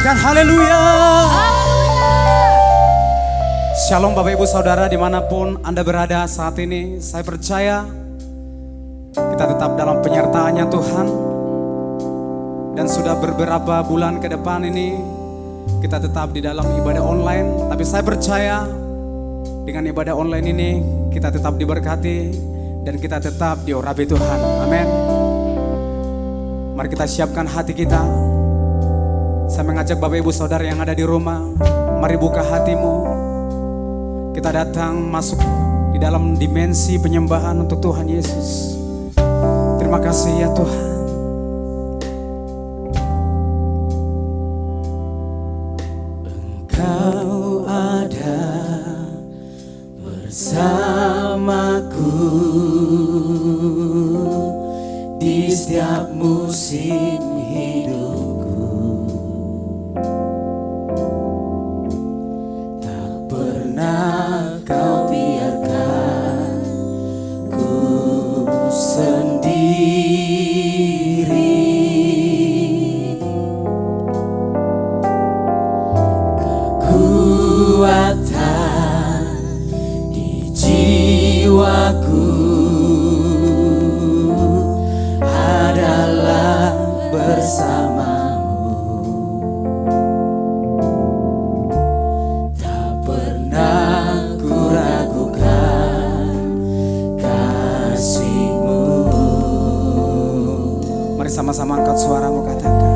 Katakan haleluya. Shalom Bapak Ibu Saudara dimanapun Anda berada saat ini. Saya percaya kita tetap dalam penyertaannya Tuhan. Dan sudah beberapa bulan ke depan ini kita tetap di dalam ibadah online. Tapi saya percaya dengan ibadah online ini kita tetap diberkati dan kita tetap diurapi Tuhan. Amin. Mari kita siapkan hati kita. Saya mengajak Bapak Ibu Saudara yang ada di rumah, mari buka hatimu. Kita datang masuk di dalam dimensi penyembahan untuk Tuhan Yesus. Terima kasih ya Tuhan. Engkau ada bersamaku di setiap musim hidupku. Tak pernah kau biarkan ku sendiri. Kekuatan di jiwaku adalah bersamamu. Tak pernah ku ragukan kasih-Mu. Mari sama-sama angkat suaramu, katakan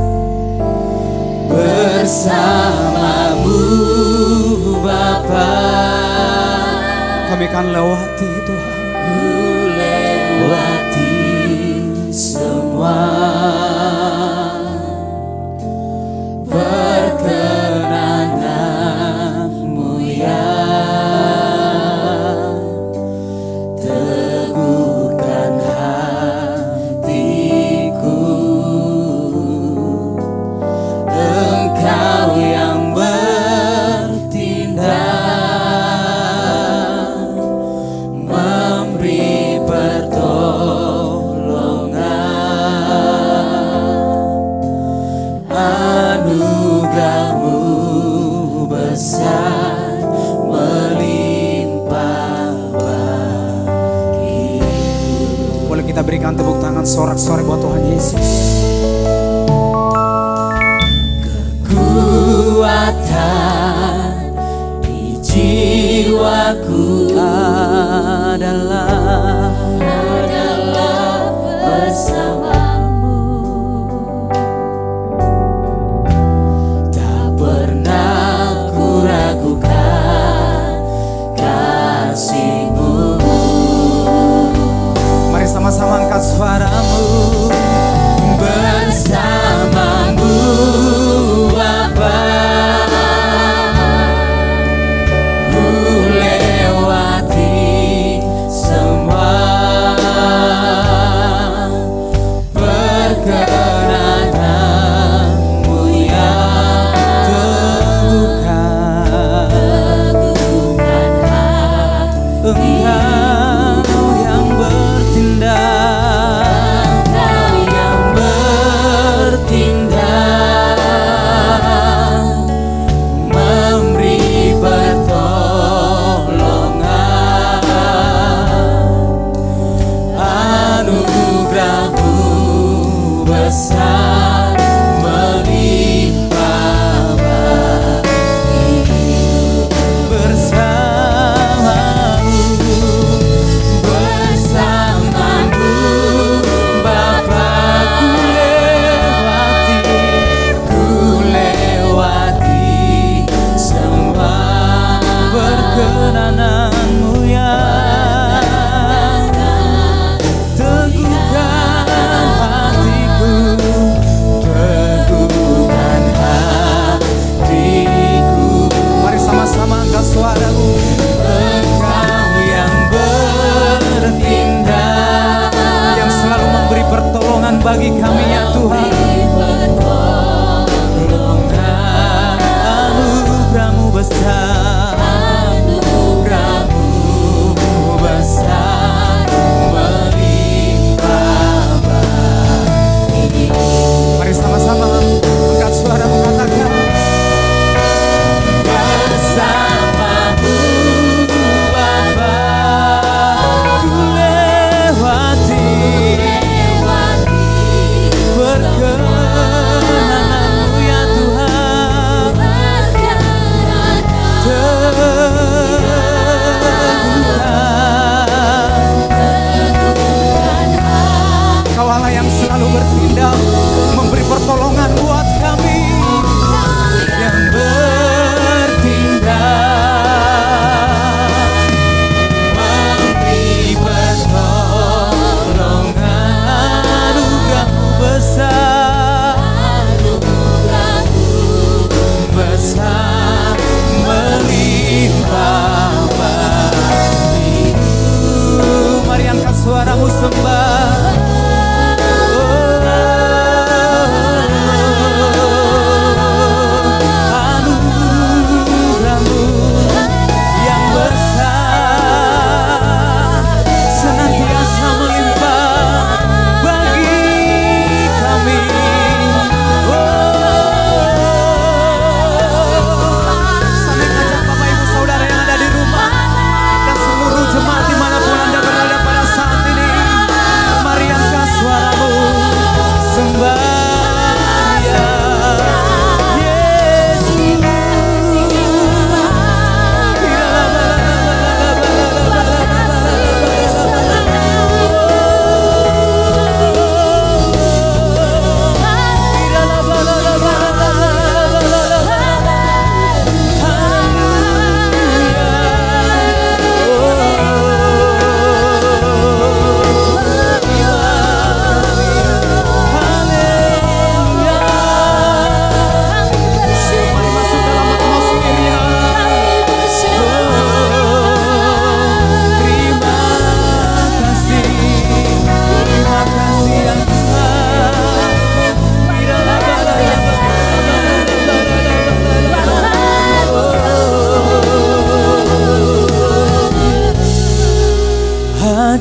bersamamu Bapa. Kami akan lewati Tuhan, ku lewati semua perkenanan-Mu ya. Teguhkan hatiku, Engkau yang bertindak, memberi pertolongan. Anugerah-Mu besar melimpah bagiku. Boleh kita berikan tepuk tangan sorak-sorai buat Tuhan Yesus. Kekuatan di jiwaku adalah bersamamu. Tak pernah ku ragukan kasih-Mu. Mari sama-sama angkat suaramu. Bersamamu Bapa, ku lewati semua perkenanan-Mu yang teguhkan hati. Engkau yang bertindak, memberi pertolongan. Anugerah-Mu besar melimpah bagiku. Bersamamu Bapa, ku lewati semua perkenanan-Mu yang teguhkan hatiku, teguhkan hatiku. Mari sama-sama angkat suaramu. Engkau yang bertindak, yang selalu memberi pertolongan bagi kami ya Tuhan. Anugerah-Mu besar, anugerah-Mu besar melimpah bagiku. Mari sama-sama angkat suara mengatakan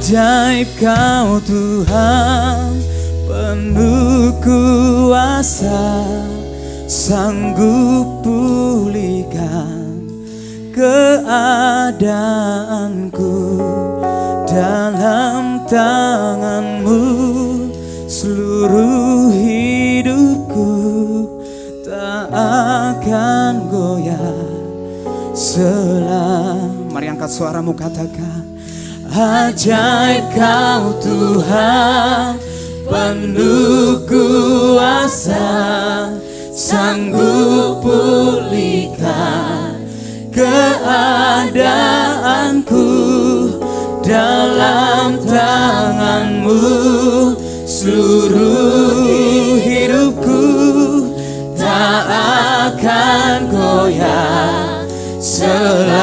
Ajaib Kau Tuhan, penuh kuasa, sanggup pulihkan keadaanku. Dalam tangan-Mu seluruh hidupku tak akan goyah Mari angkat suaramu, katakan. Ajaib Kau Tuhan, penuh kuasa, sanggup pulihkan keadaanku. Dalam tangan-Mu seluruh hidupku tak akan goyah selamanya.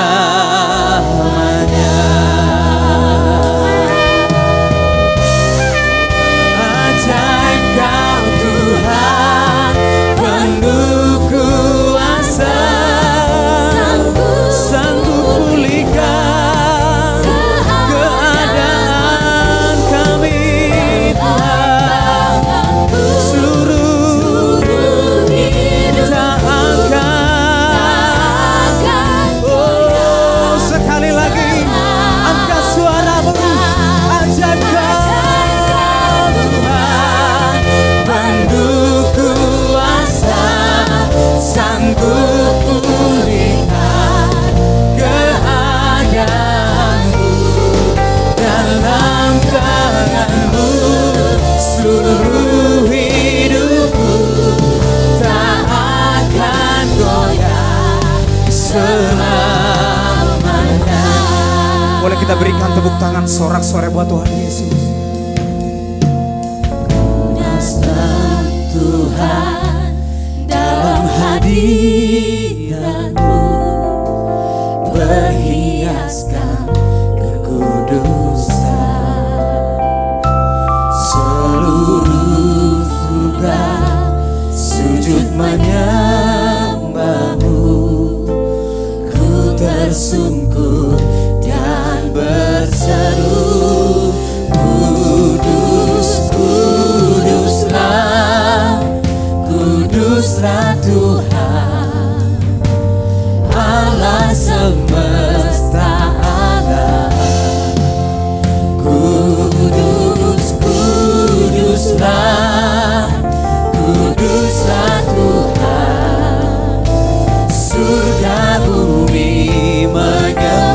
Ajaib Kau Tuhan, penuh kuasa, sanggup pulihkan keadaan kami. Seluruh hidup tak akan. Oh, sekali lagi angkat suaramu. Ajaib Kau Tuhan, penuh kuasa, sanggup pulihkan keadaanku. Dalam tangan-Mu seluruh hidupku tak akan goyah selamanya. Boleh kita berikan tepuk tangan sorak-sorai buat Tuhan Yesus. Dasar Tuhan dalam hadirat-Mu, berhiaskan kekudusan. Seluruh surga sujud menyembah-Mu. Ku tersungkur dan berseru, Kudus, kuduslah, kuduslah Tuhan, Allah semesta alam. Kudus, kuduslah, kuduslah Tuhan, surga bumi menyembah.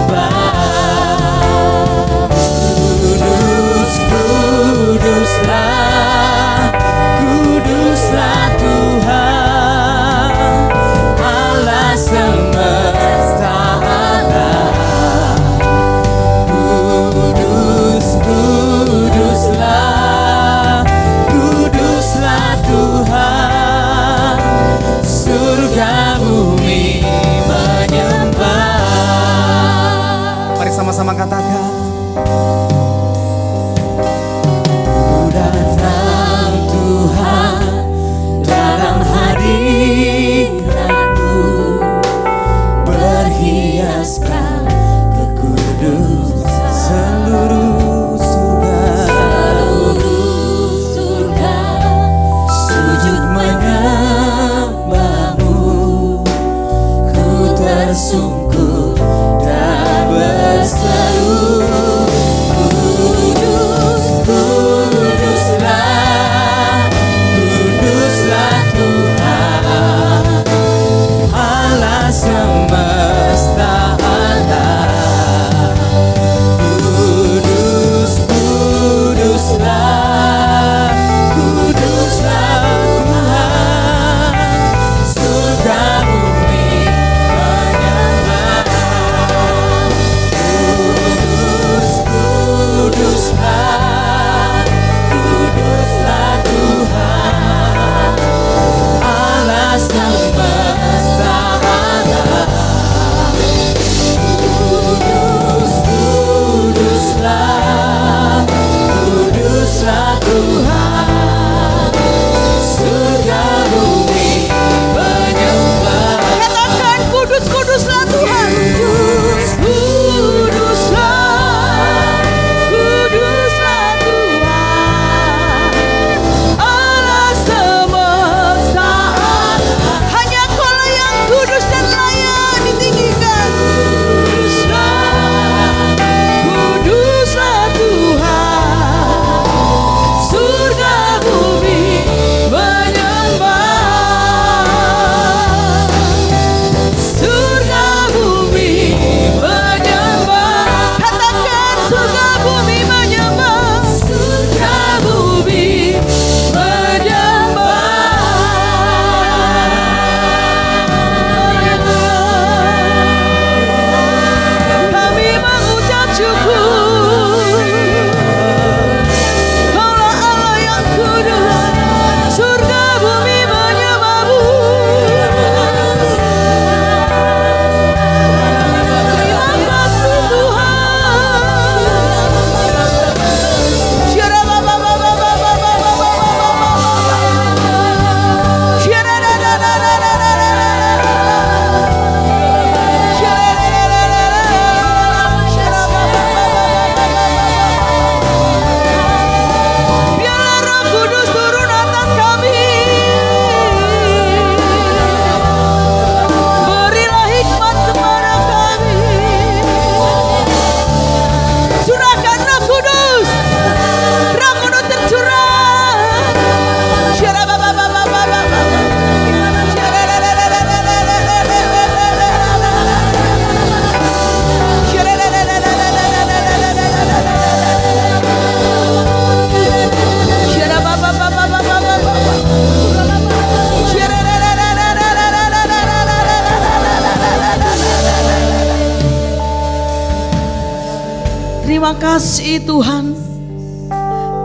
kasih Tuhan.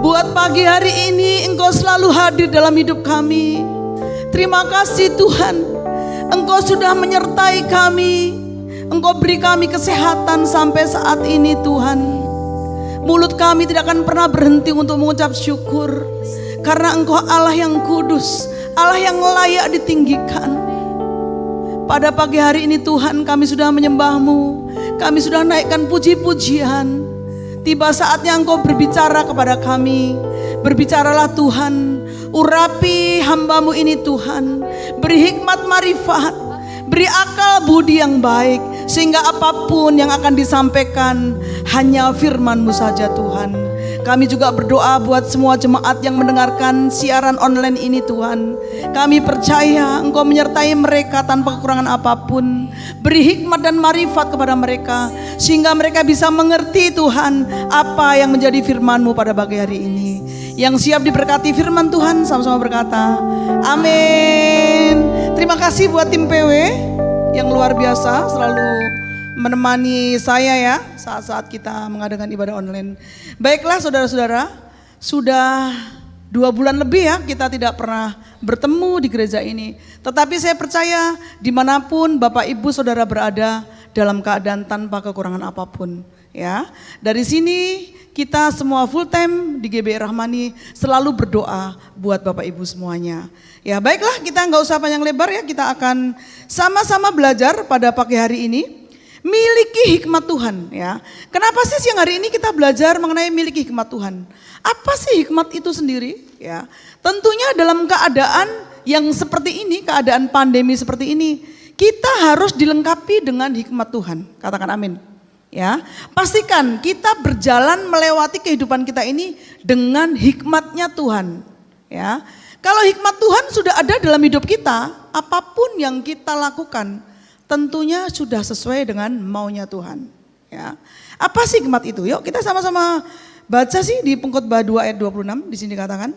Buat pagi hari ini Engkau selalu hadir dalam hidup kami. Terima kasih Tuhan, Engkau sudah menyertai kami. Engkau beri kami kesehatan sampai saat ini Tuhan. Mulut kami tidak akan pernah berhenti untuk mengucap syukur, karena Engkau Allah yang kudus, Allah yang layak ditinggikan. Pada pagi hari ini Tuhan, kami sudah menyembah-Mu, kami sudah naikkan puji-pujian. Tiba saatnya Engkau berbicara kepada kami. Berbicaralah Tuhan, urapi hamba-Mu ini Tuhan. Beri hikmat marifat, beri akal budi yang baik, sehingga apapun yang akan disampaikan hanya firman-Mu saja Tuhan. Kami juga berdoa buat semua jemaat yang mendengarkan siaran online ini Tuhan. Kami percaya Engkau menyertai mereka tanpa kekurangan apapun. Beri hikmat dan marifat kepada mereka, sehingga mereka bisa mengerti Tuhan apa yang menjadi firman-Mu pada pagi hari ini. Yang siap diberkati firman Tuhan sama-sama berkata amin. Terima kasih buat tim PW yang luar biasa selalu menemani saya ya saat-saat kita mengadakan ibadah online. Baiklah saudara-saudara, sudah 2 bulan lebih ya kita tidak pernah bertemu di gereja ini. Tetapi saya percaya dimanapun Bapak Ibu Saudara berada dalam keadaan tanpa kekurangan apapun ya. Dari sini kita semua full time di GBI Rahmani selalu berdoa buat Bapak Ibu semuanya. Ya baiklah, kita nggak usah panjang lebar ya, kita akan sama-sama belajar pada pagi hari ini. Miliki hikmat Tuhan ya. Kenapa sih siang hari ini kita belajar mengenai miliki hikmat Tuhan? Apa sih hikmat itu sendiri ya? Tentunya dalam keadaan yang seperti ini, keadaan pandemi seperti ini, kita harus dilengkapi dengan hikmat Tuhan. Katakan amin. Ya, pastikan kita berjalan melewati kehidupan kita ini dengan hikmatnya Tuhan. Ya, kalau hikmat Tuhan sudah ada dalam hidup kita, apapun yang kita lakukan tentunya sudah sesuai dengan maunya Tuhan. Ya, apa sih hikmat itu? Yuk kita sama-sama baca sih di Pengkhotbah 2 ayat 26 di sini dikatakan,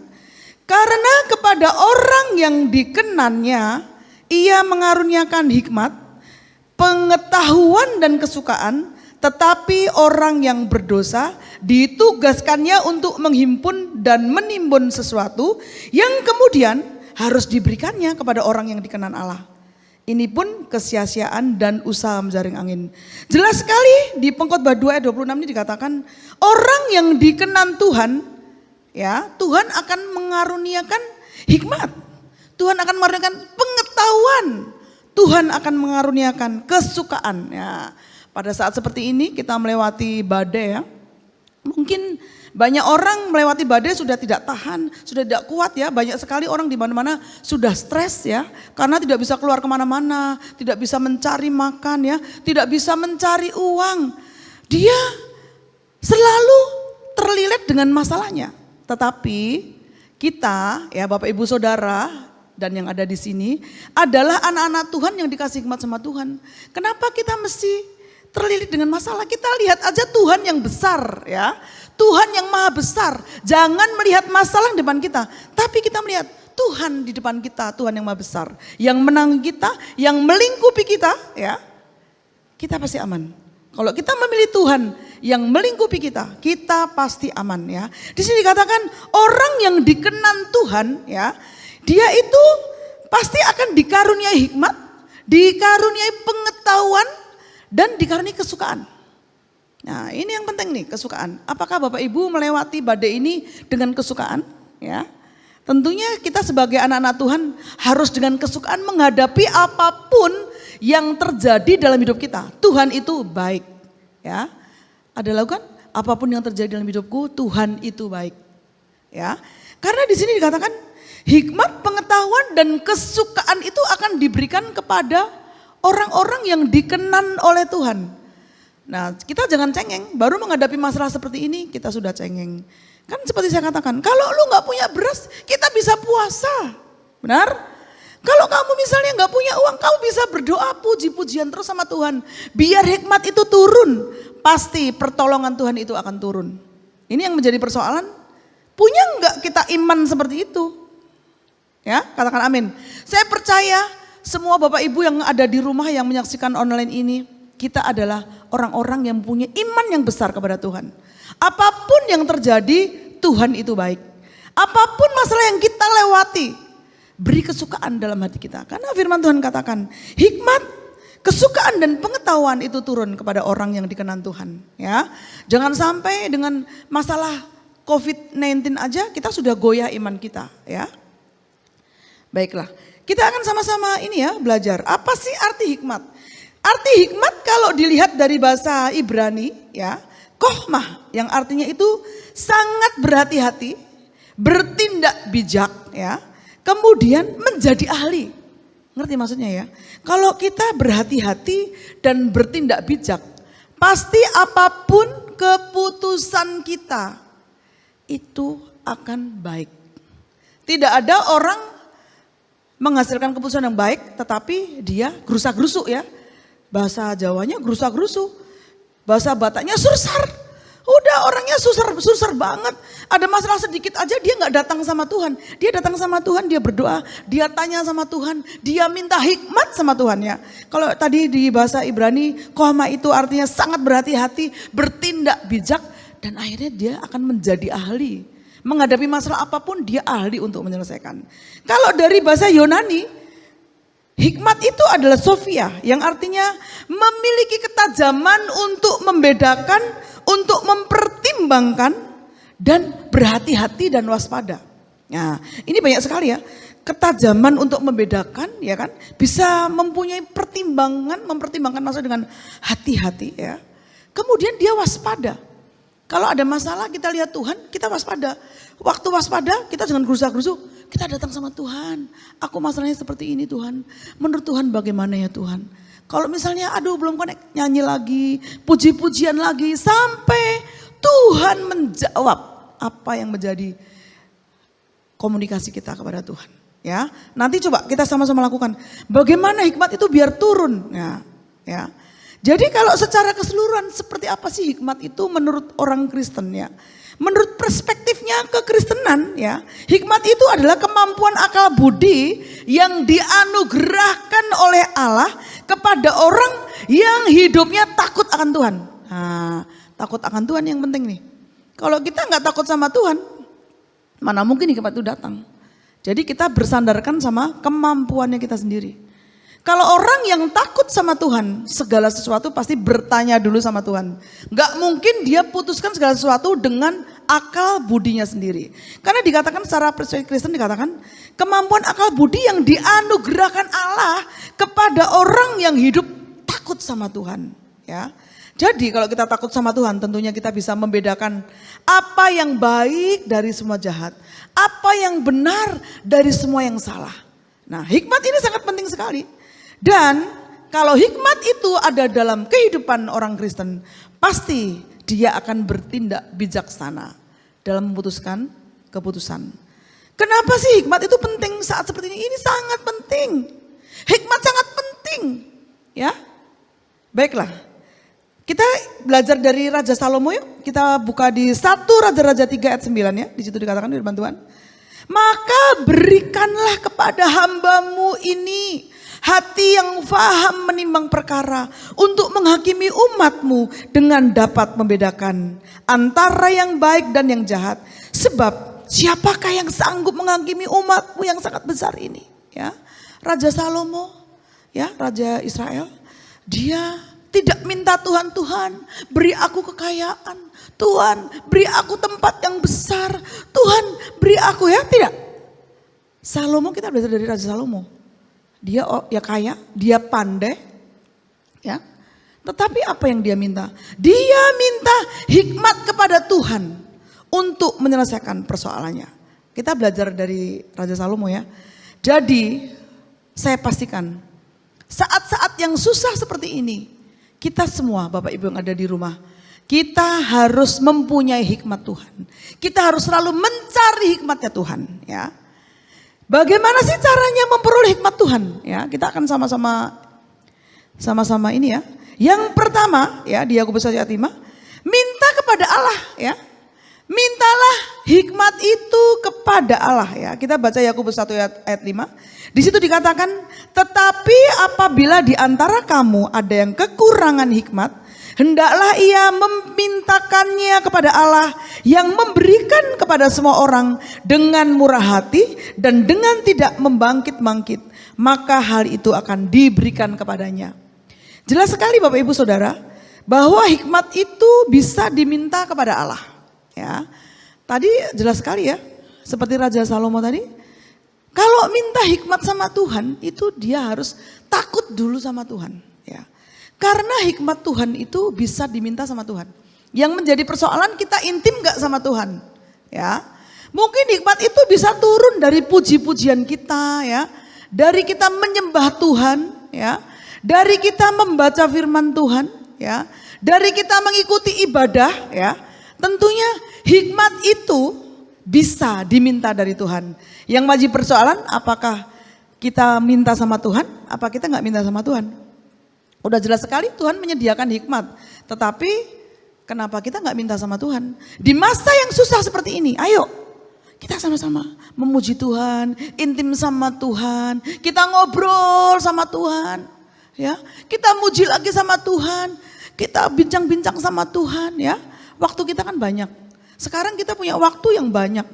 karena kepada orang yang dikenannya ia mengaruniakan hikmat, pengetahuan dan kesukaan. Tetapi orang yang berdosa ditugaskannya untuk menghimpun dan menimbun sesuatu yang kemudian harus diberikannya kepada orang yang dikenan Allah. Ini pun kesia-siaan dan usaha menjaring angin. Jelas sekali di Pengkhotbah 2 ayat 26 ini dikatakan orang yang dikenan Tuhan, ya Tuhan akan mengaruniakan hikmat. Tuhan akan mengaruniakan pengetahuan. Tuhan akan mengaruniakan kesukaan. Ya. Pada saat seperti ini kita melewati badai ya. Mungkin banyak orang melewati badai sudah tidak tahan, sudah tidak kuat ya. Banyak sekali orang di mana-mana sudah stres ya. Karena tidak bisa keluar kemana-mana, tidak bisa mencari makan ya, tidak bisa mencari uang. Dia selalu terlilit dengan masalahnya. Tetapi kita ya Bapak Ibu Saudara dan yang ada di sini adalah anak-anak Tuhan yang dikasih hikmat sama Tuhan. Kenapa kita mesti terlilit dengan masalah? Kita lihat aja Tuhan yang besar ya. Tuhan yang maha besar. Jangan melihat masalah di depan kita, tapi kita melihat Tuhan di depan kita, Tuhan yang maha besar. Yang menang kita, yang melingkupi kita ya. Kita pasti aman. Kalau kita memilih Tuhan yang melingkupi kita, kita pasti aman ya. Di sini dikatakan orang yang dikenan Tuhan ya, dia itu pasti akan dikaruniai hikmat, dikaruniai pengetahuan, dan dikaruniai kesukaan. Nah ini yang penting nih, kesukaan. Apakah Bapak Ibu melewati badai ini dengan kesukaan? Ya, tentunya kita sebagai anak-anak Tuhan harus dengan kesukaan menghadapi apapun yang terjadi dalam hidup kita. Tuhan itu baik. Ya, ada lakukan apapun yang terjadi dalam hidupku, Tuhan itu baik. Ya, karena di sini dikatakan hikmat, pengetahuan dan kesukaan itu akan diberikan kepada orang-orang yang dikenan oleh Tuhan. Nah kita jangan cengeng, baru menghadapi masalah seperti ini kita sudah cengeng. Kan seperti saya katakan, kalau lu gak punya beras kita bisa puasa, benar? Kalau kamu misalnya gak punya uang, kamu bisa berdoa puji-pujian terus sama Tuhan. Biar hikmat itu turun, pasti pertolongan Tuhan itu akan turun. Ini yang menjadi persoalan, punya gak kita iman seperti itu? Ya, katakan amin. Saya percaya semua Bapak Ibu yang ada di rumah yang menyaksikan online ini, kita adalah orang-orang yang punya iman yang besar kepada Tuhan. Apapun yang terjadi, Tuhan itu baik. Apapun masalah yang kita lewati, beri kesukaan dalam hati kita. Karena firman Tuhan katakan, hikmat, kesukaan dan pengetahuan itu turun kepada orang yang dikenan Tuhan. Ya, jangan sampai dengan masalah COVID-19 aja kita sudah goyah iman kita. Ya, baiklah. Kita akan sama-sama ini ya belajar. Apa sih arti hikmat? Arti hikmat kalau dilihat dari bahasa Ibrani ya, kokhmah yang artinya itu sangat berhati-hati, bertindak bijak ya, kemudian menjadi ahli. Ngerti maksudnya ya? Kalau kita berhati-hati dan bertindak bijak, pasti apapun keputusan kita itu akan baik. Tidak ada orang menghasilkan keputusan yang baik tetapi dia gerusak-gerusuk ya. Bahasa Jawanya gerusak-gerusuk. Bahasa Bataknya sursar. Udah orangnya susar banget. Ada masalah sedikit aja dia gak datang sama Tuhan. Dia datang sama Tuhan, dia berdoa, dia tanya sama Tuhan, dia minta hikmat sama Tuhan ya. Kalau tadi di bahasa Ibrani, kohma itu artinya sangat berhati-hati, bertindak bijak, dan akhirnya dia akan menjadi ahli. Menghadapi masalah apapun dia ahli untuk menyelesaikan. Kalau dari bahasa Yunani, hikmat itu adalah Sophia yang artinya memiliki ketajaman untuk membedakan, untuk mempertimbangkan dan berhati-hati dan waspada. Nah, ini banyak sekali ya. Ketajaman untuk membedakan ya kan, bisa mempunyai pertimbangan, mempertimbangkan masalah dengan hati-hati ya. Kemudian dia waspada. Kalau ada masalah kita lihat Tuhan, kita waspada. Waktu waspada kita jangan gerusak-gerusuk. Kita datang sama Tuhan. Aku masalahnya seperti ini Tuhan. Menurut Tuhan bagaimana ya Tuhan? Kalau misalnya aduh belum connect, nyanyi lagi, puji-pujian lagi. Sampai Tuhan menjawab apa yang menjadi komunikasi kita kepada Tuhan. Ya, nanti coba kita sama-sama lakukan. Bagaimana hikmat itu biar turun. Ya. Jadi kalau secara keseluruhan seperti apa sih hikmat itu menurut orang Kristen ya? Menurut perspektifnya kekristenan ya, hikmat itu adalah kemampuan akal budi yang dianugerahkan oleh Allah kepada orang yang hidupnya takut akan Tuhan. Nah, takut akan Tuhan yang penting nih. Kalau kita nggak takut sama Tuhan, mana mungkin hikmat itu datang. Jadi kita bersandarkan sama kemampuannya kita sendiri. Kalau orang yang takut sama Tuhan, segala sesuatu pasti bertanya dulu sama Tuhan. Gak mungkin dia putuskan segala sesuatu dengan akal budinya sendiri. Karena dikatakan secara perspektif Kristen dikatakan, kemampuan akal budi yang dianugerahkan Allah kepada orang yang hidup takut sama Tuhan. Ya. Jadi kalau kita takut sama Tuhan, tentunya kita bisa membedakan apa yang baik dari semua jahat. Apa yang benar dari semua yang salah. Nah, hikmat ini sangat penting sekali. Dan kalau hikmat itu ada dalam kehidupan orang Kristen, pasti dia akan bertindak bijaksana dalam memutuskan keputusan. Kenapa sih hikmat itu penting saat seperti ini? Ini sangat penting. Hikmat sangat penting. Ya, baiklah. Kita belajar dari Raja Salomo yuk. Kita buka di 1 Raja-Raja 3 ayat 9 ya. Di situ dikatakan firman Tuhan. Maka berikanlah kepada hambamu ini hati yang faham menimbang perkara untuk menghakimi umatmu dengan dapat membedakan antara yang baik dan yang jahat. Sebab siapakah yang sanggup menghakimi umatmu yang sangat besar ini? Ya, Raja Salomo, ya Raja Israel, dia tidak minta Tuhan, Tuhan beri aku kekayaan, Tuhan beri aku tempat yang besar, Tuhan beri aku ya, tidak. Salomo, kita belajar dari Raja Salomo. Dia ya kaya, dia pandai, ya. Tetapi apa yang dia minta? Dia minta hikmat kepada Tuhan untuk menyelesaikan persoalannya. Kita belajar dari Raja Salomo ya. Jadi saya pastikan saat-saat yang susah seperti ini, kita semua Bapak Ibu yang ada di rumah, kita harus mempunyai hikmat Tuhan. Kita harus selalu mencari hikmatnya Tuhan, ya. Bagaimana sih caranya memperoleh hikmat Tuhan? Ya, kita akan sama-sama ini ya. Yang pertama ya di Yakobus 1 ayat 5, minta kepada Allah ya. Mintalah hikmat itu kepada Allah ya. Kita baca Yakobus 1 ayat 5. Di situ dikatakan, Tetapi apabila di antara kamu ada yang kekurangan hikmat, hendaklah ia memintakannya kepada Allah yang memberikan kepada semua orang dengan murah hati dan dengan tidak membangkit-bangkit, maka hal itu akan diberikan kepadanya. Jelas sekali Bapak Ibu Saudara, bahwa hikmat itu bisa diminta kepada Allah. Ya, tadi jelas sekali ya, seperti Raja Salomo tadi. Kalau minta hikmat sama Tuhan, itu dia harus takut dulu sama Tuhan. Ya, karena hikmat Tuhan itu bisa diminta sama Tuhan. Yang menjadi persoalan kita intim gak sama Tuhan. Ya, mungkin hikmat itu bisa turun dari puji-pujian kita, ya, dari kita menyembah Tuhan, ya, dari kita membaca firman Tuhan, ya, dari kita mengikuti ibadah, ya. Tentunya hikmat itu bisa diminta dari Tuhan. Yang menjadi persoalan, apakah kita minta sama Tuhan, apa kita nggak minta sama Tuhan? Udah jelas sekali Tuhan menyediakan hikmat, tetapi kenapa kita nggak minta sama Tuhan? Di masa yang susah seperti ini, ayo kita sama-sama memuji Tuhan, intim sama Tuhan, kita ngobrol sama Tuhan, ya, kita muji lagi sama Tuhan, kita bincang-bincang sama Tuhan, ya. Waktu kita kan banyak. Sekarang kita punya waktu yang banyak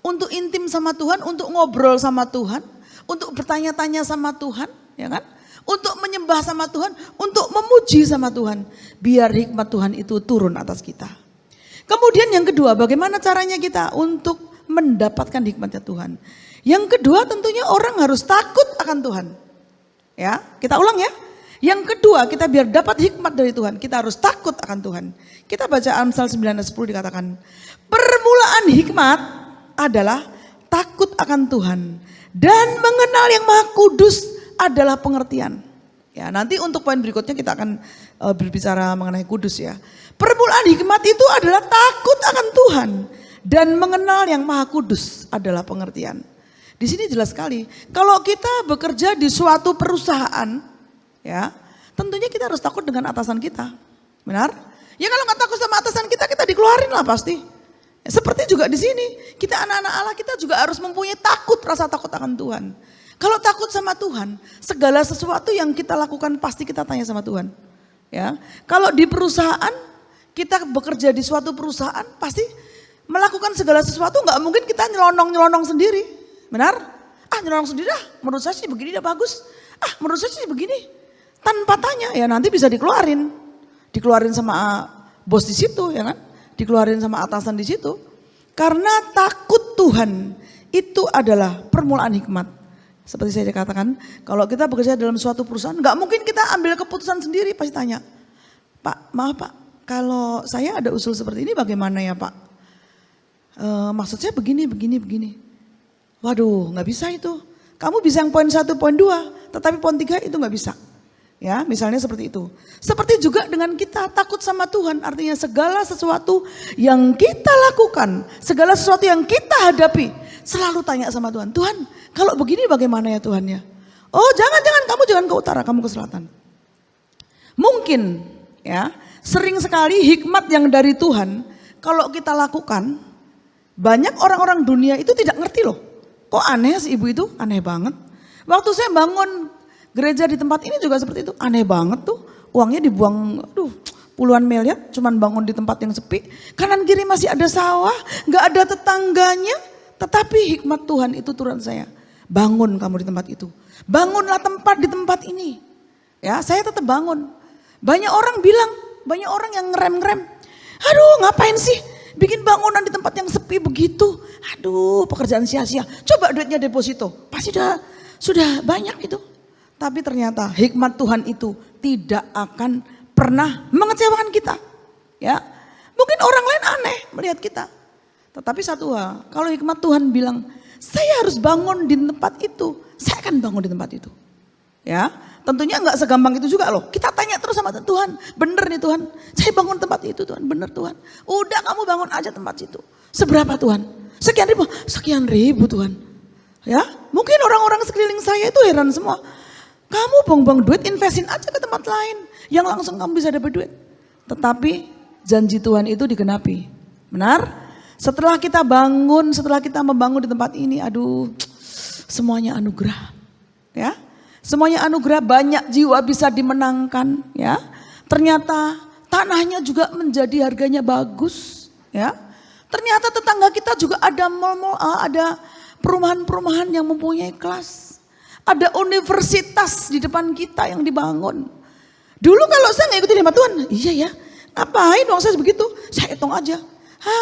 untuk intim sama Tuhan, untuk ngobrol sama Tuhan, untuk bertanya-tanya sama Tuhan, ya kan? Untuk menyembah sama Tuhan, untuk memuji sama Tuhan. Biar hikmat Tuhan itu turun atas kita. Kemudian yang kedua, bagaimana caranya kita untuk mendapatkan hikmatnya Tuhan? Yang kedua tentunya orang harus takut akan Tuhan. Ya, kita ulang ya. Yang kedua, kita biar dapat hikmat dari Tuhan, kita harus takut akan Tuhan. Kita baca Amsal 9:10 dikatakan, permulaan hikmat adalah takut akan Tuhan dan mengenal yang Maha Kudus adalah pengertian. Ya, nanti untuk poin berikutnya kita akan berbicara mengenai kudus ya. Permulaan hikmat itu adalah takut akan Tuhan dan mengenal yang Maha Kudus adalah pengertian. Di sini jelas sekali, kalau kita bekerja di suatu perusahaan, ya, tentunya kita harus takut dengan atasan kita. Benar? Ya kalau nggak takut sama atasan kita, kita dikeluarin lah pasti. Seperti juga di sini, kita anak-anak Allah, kita juga harus mempunyai rasa takut akan Tuhan. Kalau takut sama Tuhan, segala sesuatu yang kita lakukan pasti kita tanya sama Tuhan. Ya, kalau di perusahaan, kita bekerja di suatu perusahaan, pasti melakukan segala sesuatu nggak mungkin kita nyelonong-nyelonong sendiri. Benar? Nyelonong sendiri menurut saya sih begini dah bagus. Menurut saya sih begini. Tanpa tanya, ya nanti bisa dikeluarin. Dikeluarin sama bos di situ, ya kan? Dikeluarin sama atasan di situ. Karena takut Tuhan itu adalah permulaan hikmat. Seperti saya katakan, kalau kita bekerja dalam suatu perusahaan, nggak mungkin kita ambil keputusan sendiri, pasti tanya, Pak, maaf Pak, kalau saya ada usul seperti ini bagaimana ya Pak? Maksud saya begini. Waduh, nggak bisa itu. Kamu bisa yang poin 1, poin 2, tetapi poin 3 itu nggak bisa. Ya, misalnya seperti itu. Seperti juga dengan kita takut sama Tuhan, artinya segala sesuatu yang kita lakukan, segala sesuatu yang kita hadapi, selalu tanya sama Tuhan. Tuhan, kalau begini bagaimana ya Tuhan ya? Oh, jangan, kamu jangan ke utara, kamu ke selatan. Mungkin ya, sering sekali hikmat yang dari Tuhan kalau kita lakukan, banyak orang-orang dunia itu tidak ngerti loh. Kok aneh sih ibu itu? Aneh banget. Waktu saya bangun gereja di tempat ini juga seperti itu. Aneh banget tuh. Uangnya dibuang puluhan miliar cuman bangun di tempat yang sepi. Kanan kiri masih ada sawah, gak ada tetangganya. Tetapi hikmat Tuhan itu turun saya. Bangun kamu di tempat itu. Bangunlah tempat di tempat ini. Ya, saya tetap bangun. Banyak orang bilang, banyak orang yang ngerem-ngerem. Aduh, ngapain sih bikin bangunan di tempat yang sepi begitu? Aduh, pekerjaan sia-sia. Coba duitnya deposito. Pasti sudah banyak itu. Tapi ternyata hikmat Tuhan itu tidak akan pernah mengecewakan kita. Ya, mungkin orang lain aneh melihat kita. Tetapi satu hal, kalau hikmat Tuhan bilang, saya harus bangun di tempat itu, saya akan bangun di tempat itu. Ya, tentunya nggak segampang itu juga loh. Kita tanya terus sama Tuhan, bener nih Tuhan, saya bangun tempat itu Tuhan, bener Tuhan. Udah kamu bangun aja tempat situ. Seberapa Tuhan? Sekian ribu Tuhan. Ya, mungkin orang-orang sekeliling saya itu heran semua. Kamu buang-buang duit, investin aja ke tempat lain yang langsung kamu bisa dapat duit. Tetapi janji Tuhan itu digenapi. Benar? Setelah kita bangun, setelah kita membangun di tempat ini, aduh, semuanya anugerah. Ya, Semuanya anugerah, banyak jiwa bisa dimenangkan ya. Ternyata tanahnya juga menjadi harganya bagus ya. Ternyata tetangga kita juga ada mall-mall, ada perumahan-perumahan yang mempunyai kelas. Ada universitas di depan kita yang dibangun. Dulu kalau saya nggak ikutin sama Tuhan, iya ya, ngapain dong saya begitu? Saya hitung aja,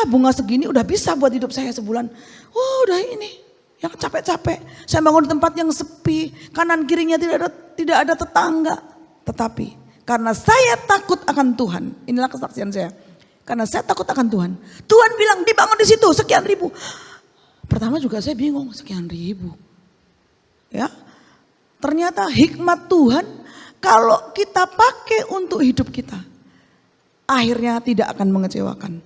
bunga segini udah bisa buat hidup saya sebulan. Oh udah ini, yang capek-capek. Saya bangun di tempat yang sepi, kanan kirinya tidak ada tetangga. Tetapi karena saya takut akan Tuhan, inilah kesaksian saya. Karena saya takut akan Tuhan. Tuhan bilang dibangun di situ sekian ribu. Pertama juga saya bingung, sekian ribu. Ya, ternyata hikmat Tuhan kalau kita pakai untuk hidup kita, akhirnya tidak akan mengecewakan.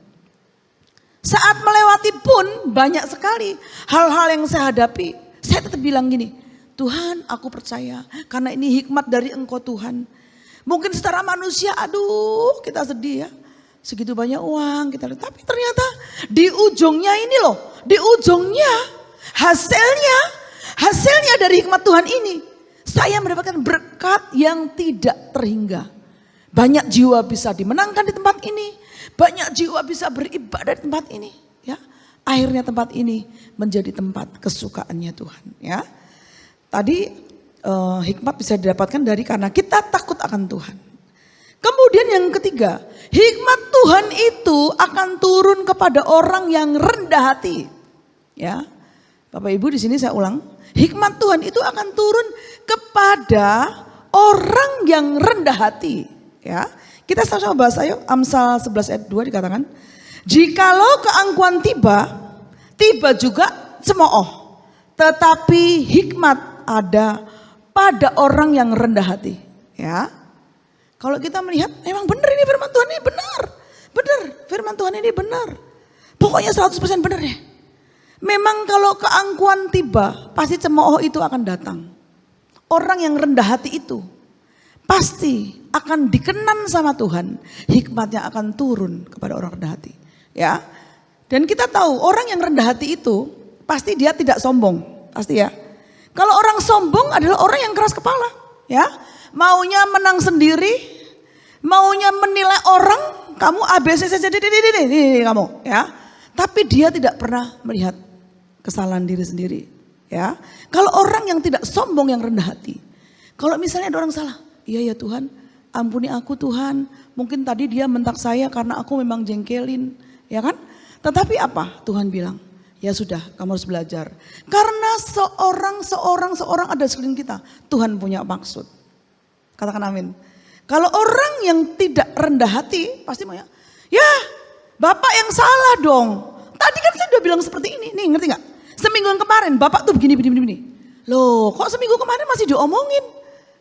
Saat melewati pun banyak sekali hal-hal yang saya hadapi. Saya tetap bilang gini, Tuhan aku percaya karena ini hikmat dari Engkau Tuhan. Mungkin secara manusia aduh kita sedih ya. Segitu banyak uang kita lihat. Tapi ternyata di ujungnya ini loh, di ujungnya hasilnya dari hikmat Tuhan ini. Saya mendapatkan berkat yang tidak terhingga. Banyak jiwa bisa dimenangkan di tempat ini. Banyak jiwa bisa beribadah di tempat ini. Ya, akhirnya tempat ini menjadi tempat kesukaannya Tuhan. Ya, tadi hikmat bisa didapatkan dari karena kita takut akan Tuhan. Kemudian yang ketiga, hikmat Tuhan itu akan turun kepada orang yang rendah hati. Ya, Bapak Ibu di sini saya ulang, hikmat Tuhan itu akan turun kepada orang yang rendah hati. Ya, kita sama-sama bahas ayo. Amsal 11 ayat 2 dikatakan, jikalau keangkuhan tiba juga cemooh, tetapi hikmat ada pada orang yang rendah hati. Ya, kalau kita melihat memang benar ini firman Tuhan ini benar firman Tuhan ini benar. Pokoknya 100% benar deh. Memang kalau keangkuhan tiba, pasti cemooh itu akan datang. Orang yang rendah hati itu pasti akan dikenan sama Tuhan. Hikmatnya akan turun kepada orang rendah hati. Ya. Dan kita tahu orang yang rendah hati itu pasti dia tidak sombong. Pasti ya. Kalau orang sombong adalah orang yang keras kepala. Ya. Maunya menang sendiri. Maunya menilai orang. Kamu ABCD kamu. Ya. Tapi dia tidak pernah melihat kesalahan diri sendiri. Ya. Kalau orang yang tidak sombong yang rendah hati. Kalau misalnya ada orang salah. Iya ya Tuhan, ampuni aku Tuhan. Mungkin tadi dia mentak saya karena aku memang jengkelin, ya kan? Tetapi apa? Tuhan bilang, ya sudah, kamu harus belajar. Karena seorang ada di sekeliling kita, Tuhan punya maksud. Katakan amin. Kalau orang yang tidak rendah hati, pasti mau ya Bapak yang salah dong. Tadi kan saya udah bilang seperti ini, nih ngerti gak? Seminggu yang kemarin, Bapak tuh begini. Loh, kok seminggu kemarin masih diomongin?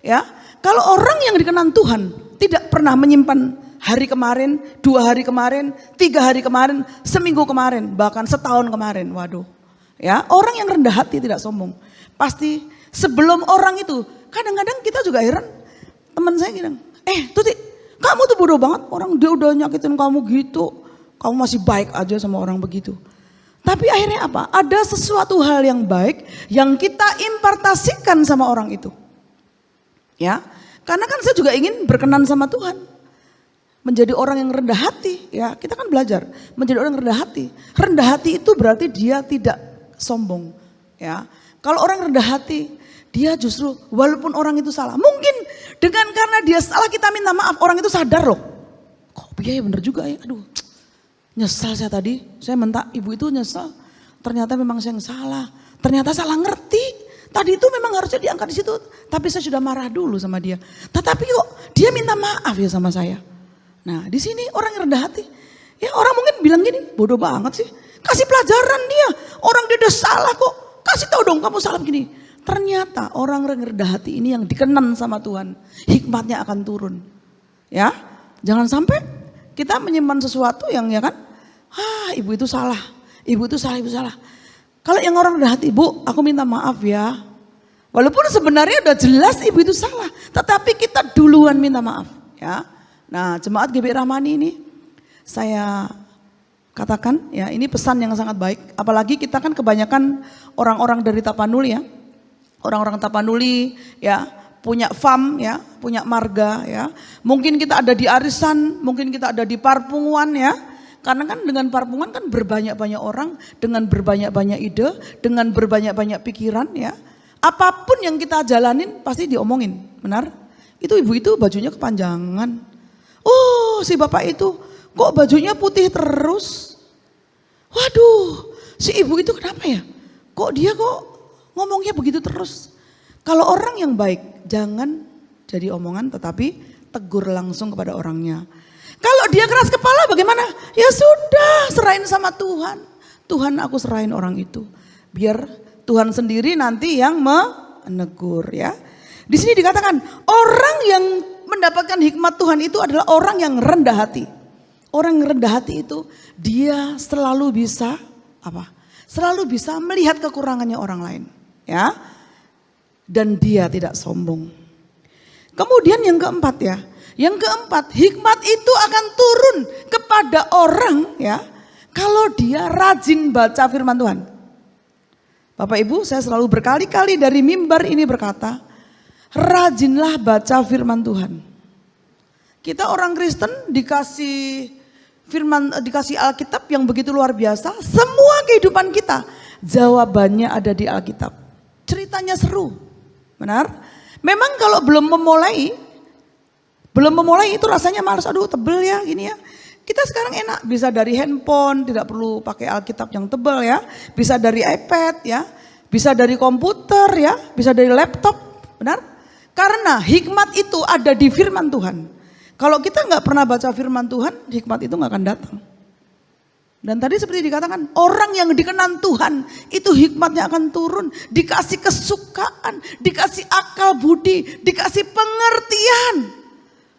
Ya. Kalau orang yang dikenan Tuhan tidak pernah menyimpan hari kemarin, 2 hari kemarin, 3 hari kemarin, seminggu kemarin, bahkan setahun kemarin. Waduh. Ya, orang yang rendah hati tidak sombong. Pasti sebelum orang itu, kadang-kadang kita juga heran. Teman saya bilang, Tuti, kamu tuh bodoh banget. Orang dia udah nyakitin kamu gitu. Kamu masih baik aja sama orang begitu. Tapi akhirnya apa? Ada sesuatu hal yang baik yang kita impartasikan sama orang itu. Ya, karena kan saya juga ingin berkenan sama Tuhan. Menjadi orang yang rendah hati, ya kita kan belajar menjadi orang yang rendah hati. Rendah hati itu berarti dia tidak sombong, ya. Kalau orang rendah hati, dia justru walaupun orang itu salah, mungkin dengan karena dia salah kita minta maaf, orang itu sadar loh. Kok biaya bener juga ya, aduh nyesal saya tadi, saya minta ibu itu nyesal. Ternyata memang saya yang salah, ternyata salah ngerti. Tadi itu memang harusnya diangkat di situ, tapi saya sudah marah dulu sama dia. Tetapi kok dia minta maaf ya sama saya. Nah di sini orang yang rendah hati, ya orang mungkin bilang gini, bodoh banget sih. Kasih pelajaran dia, orang dia udah salah kok. Kasih tahu dong kamu salah begini. Ternyata orang yang rendah hati ini yang dikenan sama Tuhan, hikmatnya akan turun. Ya, jangan sampai kita menyimpan sesuatu yang ya kan, ibu itu salah, ibu itu salah. Kalau yang orang rendah hati, Bu, aku minta maaf ya. Walaupun sebenarnya udah jelas ibu itu salah, tetapi kita duluan minta maaf, ya. Nah, jemaat GBI Rahmani ini saya katakan, ya, ini pesan yang sangat baik. Apalagi kita kan kebanyakan orang-orang dari Tapanuli ya. Orang-orang Tapanuli ya, punya farm ya, punya marga ya. Mungkin kita ada di arisan, mungkin kita ada di parpunguan ya. Karena kan dengan parpungan kan berbanyak-banyak orang, dengan berbanyak-banyak ide, dengan berbanyak-banyak pikiran ya. Apapun yang kita jalanin pasti diomongin, benar? Itu ibu itu bajunya kepanjangan. Oh, si bapak itu kok bajunya putih terus? Waduh, si ibu itu kenapa ya? Kok dia ngomongnya begitu terus? Kalau orang yang baik, jangan jadi omongan tetapi tegur langsung kepada orangnya. Kalau dia keras kepala bagaimana? Ya sudah, serahin sama Tuhan. Tuhan, aku serahin orang itu. Biar Tuhan sendiri nanti yang menegur ya. Di sini dikatakan orang yang mendapatkan hikmat Tuhan itu adalah orang yang rendah hati. Orang yang rendah hati itu dia selalu bisa apa? Selalu bisa melihat kekurangannya orang lain, ya. Dan dia tidak sombong. Kemudian yang keempat ya. Yang keempat, hikmat itu akan turun kepada orang ya kalau dia rajin baca firman Tuhan. Bapak Ibu, saya selalu berkali-kali dari mimbar ini berkata, rajinlah baca firman Tuhan. Kita orang Kristen dikasih firman, dikasih Alkitab yang begitu luar biasa. Semua kehidupan kita jawabannya ada di Alkitab. Ceritanya seru, benar? Memang kalau belum memulai itu rasanya malas, aduh tebel ya gini ya. Kita sekarang enak, bisa dari handphone, tidak perlu pakai Alkitab yang tebal ya. Bisa dari iPad ya, bisa dari komputer ya, bisa dari laptop, benar? Karena hikmat itu ada di firman Tuhan. Kalau kita nggak pernah baca firman Tuhan, hikmat itu nggak akan datang. Dan tadi seperti dikatakan, orang yang dikenan Tuhan, itu hikmatnya akan turun. Dikasih kesukaan, dikasih akal budi, dikasih pengertian.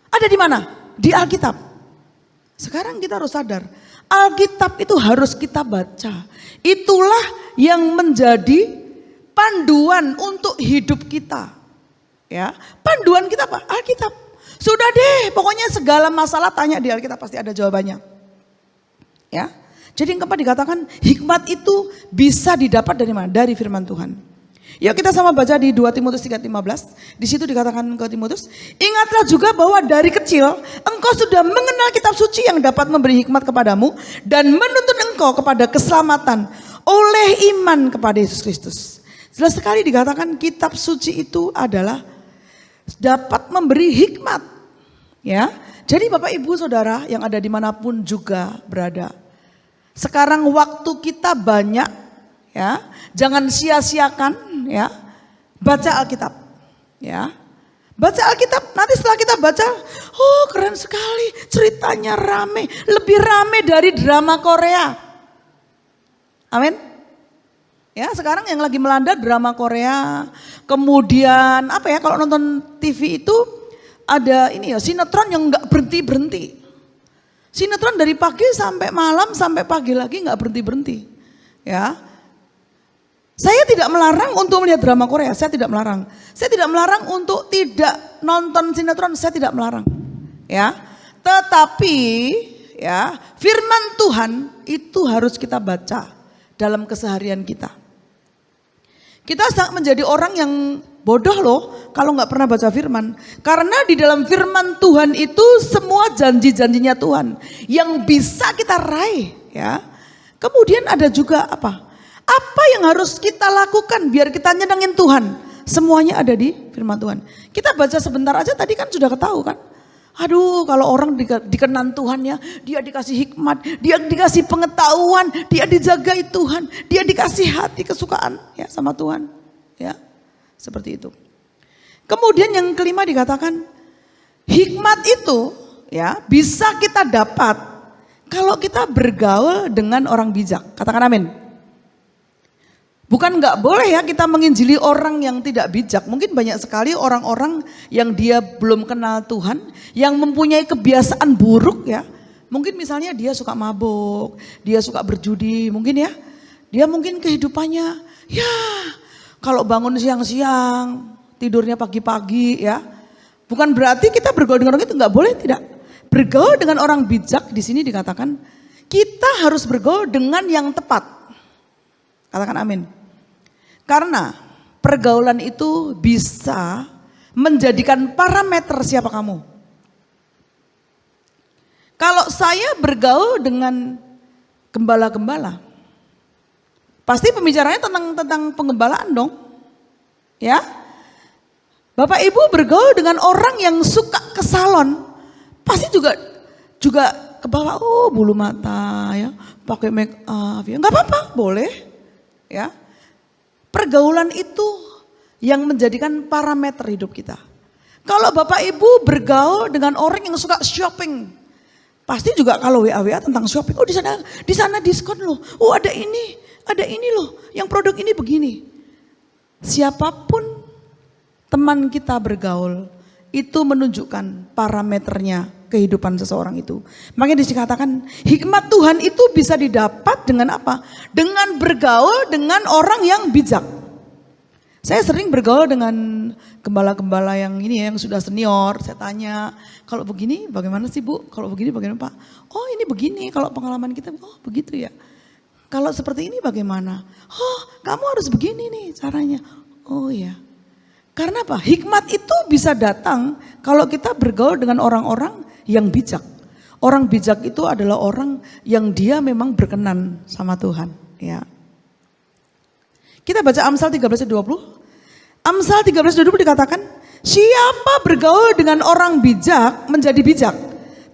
Ada di mana? Di Alkitab. Sekarang kita harus sadar, Alkitab itu harus kita baca. Itulah yang menjadi panduan untuk hidup kita. Ya, panduan kita apa? Alkitab. Sudah deh, pokoknya segala masalah tanya di Alkitab pasti ada jawabannya. Ya. Jadi yang keempat dikatakan hikmat itu bisa didapat dari mana? Dari firman Tuhan. Yuk kita sama baca di 2 Timotius 3:15. Di situ dikatakan ke Timotius, ingatlah juga bahwa dari kecil engkau sudah mengenal kitab suci yang dapat memberi hikmat kepadamu dan menuntun engkau kepada keselamatan oleh iman kepada Yesus Kristus. Jelas sekali dikatakan kitab suci itu adalah dapat memberi hikmat. Ya, jadi Bapak Ibu Saudara yang ada dimanapun juga berada. Sekarang waktu kita banyak, ya, jangan sia-siakan, ya, baca Alkitab, ya, baca Alkitab. Nanti setelah kita baca, oh keren sekali, ceritanya rame, lebih rame dari drama Korea. Amin. Ya, sekarang yang lagi melanda drama Korea, kemudian apa ya kalau nonton TV itu ada ini ya sinetron yang nggak berhenti. Sinetron dari pagi sampai malam sampai pagi lagi nggak berhenti. Ya, saya tidak melarang untuk melihat drama Korea, saya tidak melarang. Saya tidak melarang untuk tidak nonton sinetron, saya tidak melarang. Ya, tetapi ya firman Tuhan itu harus kita baca dalam keseharian kita. Kita menjadi orang yang bodoh loh kalau nggak pernah baca firman. Karena di dalam firman Tuhan itu semua janji-janjinya Tuhan yang bisa kita raih. Ya. Kemudian ada juga apa? Apa yang harus kita lakukan biar kita nyenengin Tuhan? Semuanya ada di firman Tuhan. Kita baca sebentar aja tadi kan sudah ketahui kan. Aduh kalau orang dikenan Tuhan ya, dia dikasih hikmat, dia dikasih pengetahuan, dia dijagai Tuhan, dia dikasih hati kesukaan ya sama Tuhan. Ya, seperti itu. Kemudian yang kelima dikatakan hikmat itu ya bisa kita dapat kalau kita bergaul dengan orang bijak. Katakan amin. Bukan nggak boleh ya kita menginjili orang yang tidak bijak. Mungkin banyak sekali orang-orang yang dia belum kenal Tuhan, yang mempunyai kebiasaan buruk ya. Mungkin misalnya dia suka mabuk, dia suka berjudi mungkin ya. Dia mungkin kehidupannya ya kalau bangun siang-siang, tidurnya pagi-pagi ya. Bukan berarti kita bergaul dengan orang itu nggak boleh, tidak. Bergaul dengan orang bijak di sini dikatakan kita harus bergaul dengan yang tepat. Katakan amin. Karena pergaulan itu bisa menjadikan parameter siapa kamu. Kalau saya bergaul dengan gembala-gembala, pasti pembicaranya tentang penggembalaan dong. Ya. Bapak Ibu bergaul dengan orang yang suka ke salon, pasti juga ke bawah, oh bulu mata ya, pakai make up ya. Enggak apa-apa, boleh. Ya. Pergaulan itu yang menjadikan parameter hidup kita. Kalau Bapak Ibu bergaul dengan orang yang suka shopping, pasti juga kalau WA tentang shopping, oh di sana diskon loh. Oh ada ini loh, yang produk ini begini. Siapapun teman kita bergaul, itu menunjukkan parameternya kehidupan seseorang itu. Makanya dikatakan hikmat Tuhan itu bisa didapat dengan apa? Dengan bergaul dengan orang yang bijak. Saya sering bergaul dengan gembala-gembala yang ini ya, yang sudah senior. Saya tanya, kalau begini bagaimana sih Bu? Kalau begini bagaimana Pak? Oh ini begini, kalau pengalaman kita, oh begitu ya. Kalau seperti ini bagaimana? Oh kamu harus begini nih caranya. Oh ya. Karena apa? Hikmat itu bisa datang kalau kita bergaul dengan orang-orang yang bijak. Orang bijak itu adalah orang yang dia memang berkenan sama Tuhan. Ya. Kita baca Amsal 13:20. Amsal 13:20 dikatakan, siapa bergaul dengan orang bijak menjadi bijak.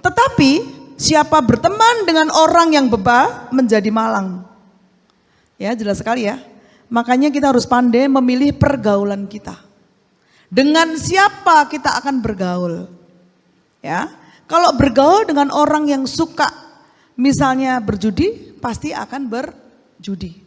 Tetapi siapa berteman dengan orang yang bebal menjadi malang. Ya jelas sekali ya. Makanya kita harus pandai memilih pergaulan kita. Dengan siapa kita akan bergaul. Ya, kalau bergaul dengan orang yang suka misalnya berjudi, pasti akan berjudi.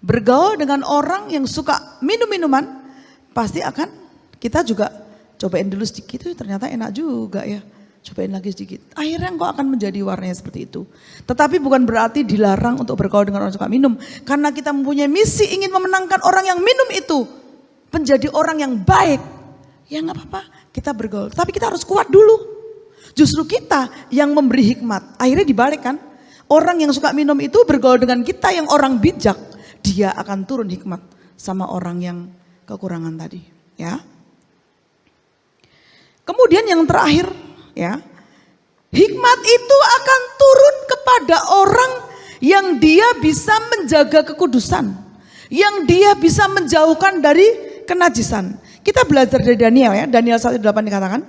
Bergaul dengan orang yang suka minum-minuman, pasti akan kita juga cobain dulu sedikit, ternyata enak juga ya. Cobain lagi sedikit. Akhirnya engkau akan menjadi warnanya seperti itu. Tetapi bukan berarti dilarang untuk bergaul dengan orang suka minum. Karena kita mempunyai misi ingin memenangkan orang yang minum itu menjadi orang yang baik. Ya gak apa-apa, kita bergaul. Tapi kita harus kuat dulu. Justru kita yang memberi hikmat. Akhirnya dibalik kan. Orang yang suka minum itu bergaul dengan kita yang orang bijak. Dia akan turun hikmat sama orang yang kekurangan tadi. Ya. Kemudian yang terakhir, ya, hikmat itu akan turun kepada orang yang dia bisa menjaga kekudusan, yang dia bisa menjauhkan dari kenajisan. Kita belajar dari Daniel ya, Daniel 1:8 dikatakan,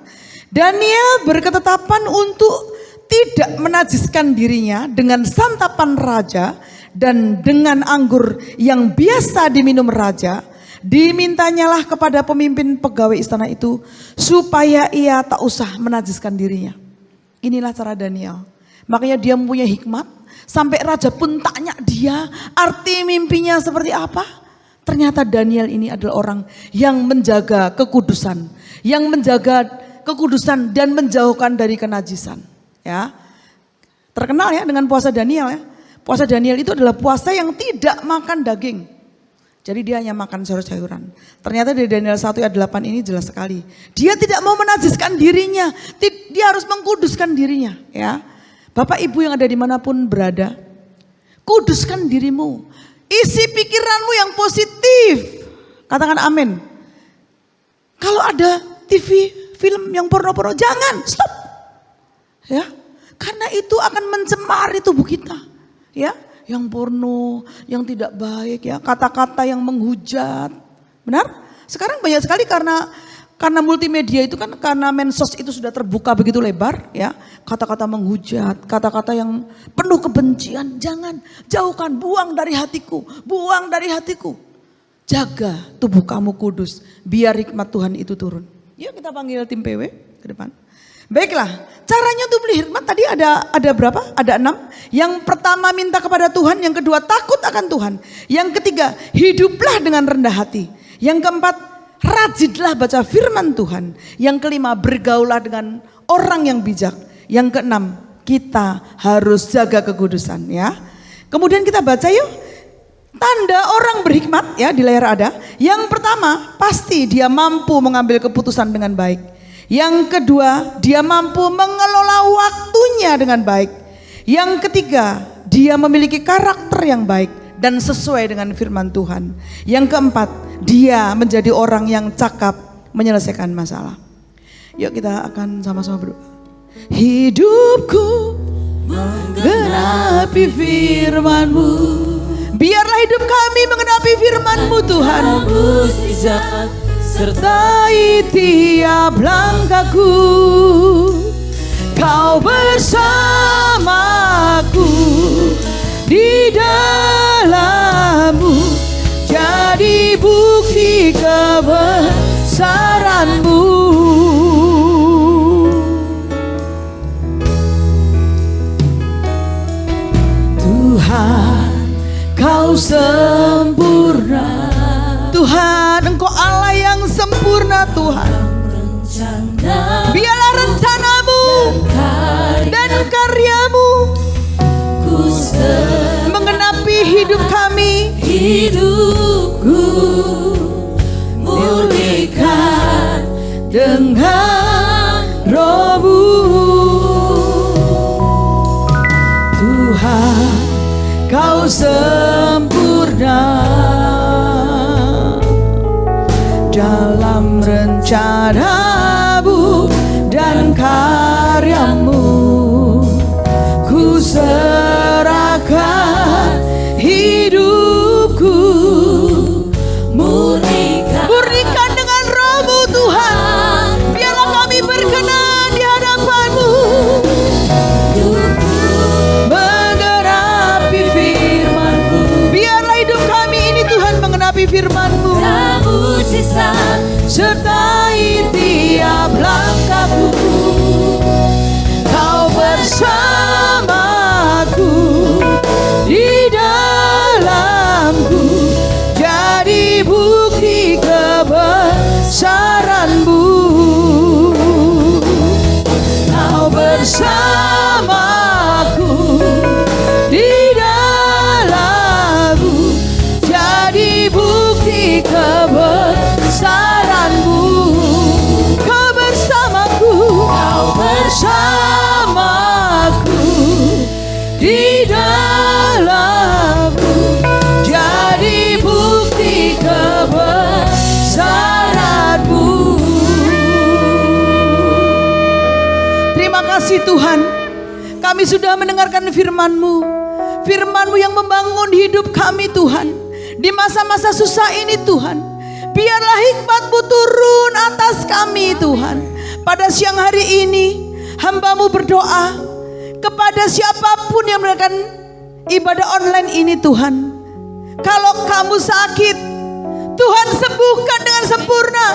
Daniel berketetapan untuk tidak menajiskan dirinya dengan santapan raja dan dengan anggur yang biasa diminum raja. Dimintanyalah kepada pemimpin pegawai istana itu supaya ia tak usah menajiskan dirinya. Inilah cara Daniel. Makanya dia mempunyai hikmat. Sampai raja pun tanya dia arti mimpinya seperti apa. Ternyata Daniel ini adalah orang yang menjaga kekudusan. Yang menjaga kekudusan dan menjauhkan dari kenajisan. Ya, terkenal ya dengan puasa Daniel ya. Puasa Daniel itu adalah puasa yang tidak makan daging. Jadi dia hanya makan sayur-sayuran. Ternyata dari Daniel 1:8 ini jelas sekali. Dia tidak mau menajiskan dirinya. Dia harus mengkuduskan dirinya. Ya, Bapak Ibu yang ada dimanapun berada. Kuduskan dirimu. Isi pikiranmu yang positif. Katakan amin. Kalau ada TV, film yang porno-porno, jangan, stop. Ya, karena itu akan mencemari tubuh kita. Ya. Yang porno, yang tidak baik ya, kata-kata yang menghujat. Benar? Sekarang banyak sekali karena multimedia itu kan, karena medsos itu sudah terbuka begitu lebar ya. Kata-kata menghujat, kata-kata yang penuh kebencian, jangan, jauhkan, buang dari hatiku, buang dari hatiku. Jaga tubuh kamu kudus, biar hikmat Tuhan itu turun. Yuk kita panggil tim PW ke depan. Baiklah, caranya untuk beli hikmat tadi ada berapa? Ada 6. Yang pertama minta kepada Tuhan, yang kedua takut akan Tuhan. Yang ketiga hiduplah dengan rendah hati. Yang keempat rajinlah baca firman Tuhan. Yang kelima bergaulah dengan orang yang bijak. Yang keenam kita harus jaga kekudusan ya. Kemudian kita baca yuk. Tanda orang berhikmat ya di layar ada. Yang pertama pasti dia mampu mengambil keputusan dengan baik. Yang kedua, dia mampu mengelola waktunya dengan baik. Yang ketiga, dia memiliki karakter yang baik dan sesuai dengan firman Tuhan. Yang keempat, dia menjadi orang yang cakap menyelesaikan masalah. Yuk kita akan sama-sama berdoa. Hidupku menggenapi firman-Mu. Biarlah hidup kami menggenapi firman-Mu Tuhan. Sertai tiap langkahku. Kau bersamaku di dalam-Mu, jadi bukti kebesaran-Mu. Tuhan, Kau sempurna. Tuhan, Engkau Allah yang sempurna Tuhan. Biarlah rencana-Mu dan karya-Mu menggenapi hidup kami. Hidupku murnikan dengan Roh-Mu. Tuhan, Kau sempurna dalam rencana-Mu dan karya-Mu. Ku serahkan hidupku, murnikan dengan Roh-Mu Tuhan. Biarlah kami berkenan di hadapan-Mu, menggenapi firman-Mu. Biarlah hidup kami ini Tuhan menggenapi firman-Mu. Sertai tiap langkahku. Kau bersamaku di dalam-Ku, jadi bukti kebesaran-Mu. Kau bersamaku di dalam-Mu, jadi bukti kebesaran-Mu. Kau bersamaku, Kau bersamaku di dalam-Mu, jadi bukti kebesaran-Mu. Terima kasih Tuhan, kami sudah mendengarkan firman-Mu. Firman-Mu yang membangun hidup kami Tuhan. Di masa-masa susah ini Tuhan, biarlah hikmat-Mu turun atas kami Tuhan. Pada siang hari ini hamba-Mu berdoa kepada siapapun yang melakukan ibadah online ini Tuhan. Kalau kamu sakit, Tuhan sembuhkan dengan sempurna.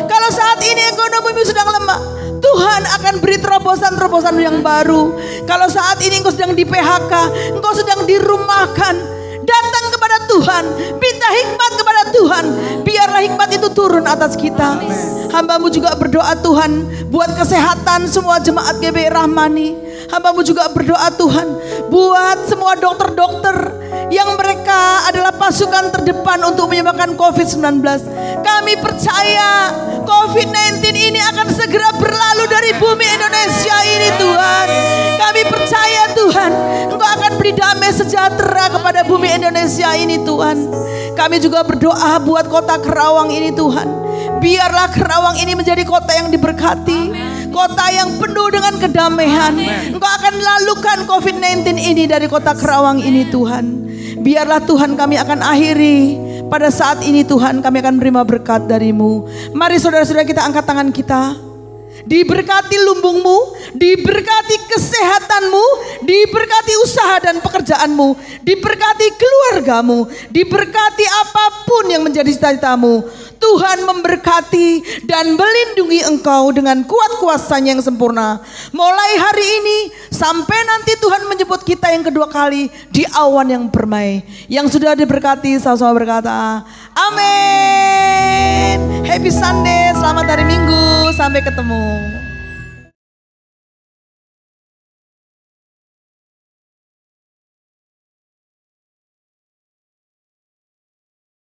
Kalau saat ini ekonomimu sedang lemah, Tuhan akan beri terobosan-terobosan yang baru. Kalau saat ini engkau sedang di PHK, engkau sedang dirumahkan, datang kepada Tuhan, minta hikmat kepada Tuhan. Biarlah hikmat itu turun atas kita. Hamba-Mu juga berdoa Tuhan, buat kesehatan semua jemaat GBI Rahmani. Hamba-Mu juga berdoa Tuhan, buat semua dokter-dokter yang mereka adalah pasukan terdepan untuk menyembuhkan COVID-19. Kami percaya COVID-19 ini akan segera berlalu dari bumi Indonesia ini Tuhan. Kami percaya Tuhan, Engkau akan beri damai sejahtera kepada bumi Indonesia ini Tuhan. Kami juga berdoa buat kota Kerawang ini Tuhan. Biarlah Kerawang ini menjadi kota yang diberkati, kota yang penuh dengan kedamaian. Engkau akan lalukan COVID-19 ini dari kota Kerawang ini Tuhan. Biarlah Tuhan kami akan akhiri pada saat ini Tuhan, kami akan menerima berkat dari-Mu. Mari saudara-saudara kita angkat tangan kita. Diberkati lumbungmu, diberkati kesehatanmu, diberkati usaha dan pekerjaanmu, diberkati keluargamu, diberkati apapun yang menjadi cita-citamu. Tuhan memberkati dan melindungi engkau dengan kuat kuasa-Nya yang sempurna. Mulai hari ini sampai nanti Tuhan menjemput kita yang kedua kali di awan yang permai. Yang sudah diberkati sama-sama berkata amin. Happy Sunday, selamat hari Minggu, sampai ketemu.